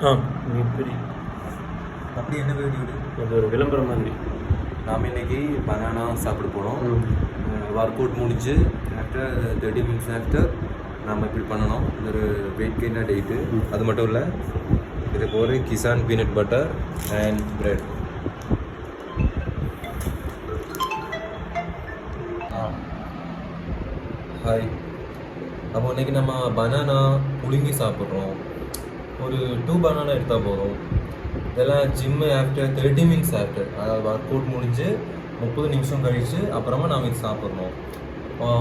ஆ இப்படி அப்படி என்ன வீடியோ? அது ஒரு விளம்பரம் மாதிரி. நாம் இன்னைக்கு பனானா சாப்பிட போகிறோம். ஒர்க் அவுட் முடிஞ்சு ஆஃப்டர் 30 மினிட்ஸ் ஆஃப்டர் நாம் இப்படி பண்ணணும். இது ஒரு வெயிட் கெயினாக டேட்டு. அது மட்டும் இல்லை, இது போகிற Kisan peanut butter and bread. Hi. அப்போ இன்றைக்கி நம்ம பனானா புழுங்கி சாப்பிட்றோம். ஒரு 2 பனானா எடுத்தால் போதும். இதெல்லாம் ஜிம்மு ஆஃப்டர் 30 மினிட்ஸ் ஆஃப்டர், அதாவது ஒர்க் அவுட் முடிஞ்சு 30 நிமிஷம் கழித்து அப்புறமா நாம் இது சாப்பிட்றோம்.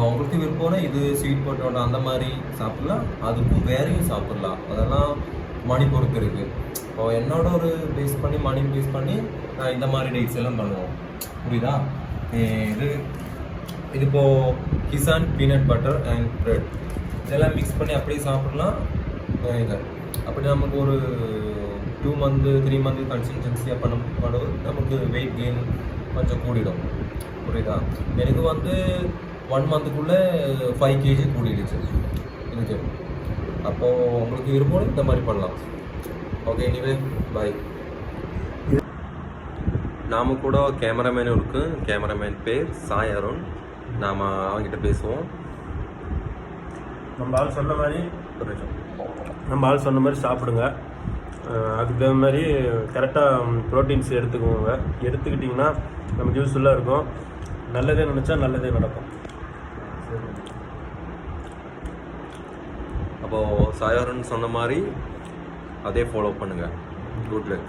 உங்களுக்கு விருப்பம்னா இது ஸ்வீட் பொட்டோட்டோ அந்த மாதிரி சாப்பிட்லாம், அதுக்கும் வேறையும் சாப்பிட்லாம். அதெல்லாம் மணி பொறுத்து இருக்குது. இப்போ என்னோட ஒரு பேஸ் பண்ணி மணி பேஸ் பண்ணி நான் இந்த மாதிரி டேட்ஸ் எல்லாம் பண்ணுவோம். புரியுதா? இது இப்போது Kisan peanut butter and bread இதெல்லாம் மிக்ஸ் பண்ணி அப்படியே சாப்பிட்லாம். இதை அப்படி நமக்கு ஒரு 2 மந்த்து 3 மந்த்து கன்சிஸ்டன்சியாக பண்ணும்போது நமக்கு வெயிட் கெயின் கொஞ்சம் கூடிடும். புரியுதா? எனக்கு 1 மந்த்துக்குள்ளே 5 kg கூடிடுச்சு எனக்கு. அப்போது உங்களுக்கு விருப்பம் இந்த மாதிரி பண்ணலாம். ஓகே, எனிவே பாய். நாம் கூட கேமராமேனும் இருக்குது. கேமராமேன் பேர் சாய் அருண். நாம் அவங்ககிட்ட பேசுவோம். நம்ம ஆள் சொன்ன மாதிரி சாப்பிடுங்க. அதுக்கு தகுந்த மாதிரி கரெக்டாக ப்ரோட்டீன்ஸ் எடுத்துக்குவோங்க. எடுத்துக்கிட்டிங்கன்னா நமக்கு யூஸ்ஃபுல்லாக இருக்கும். நல்லதே நினச்சா நல்லதே நடக்கும். அப்போது சாய் அருண் சொன்ன மாதிரி அதே ஃபாலோ பண்ணுங்கள். Good luck.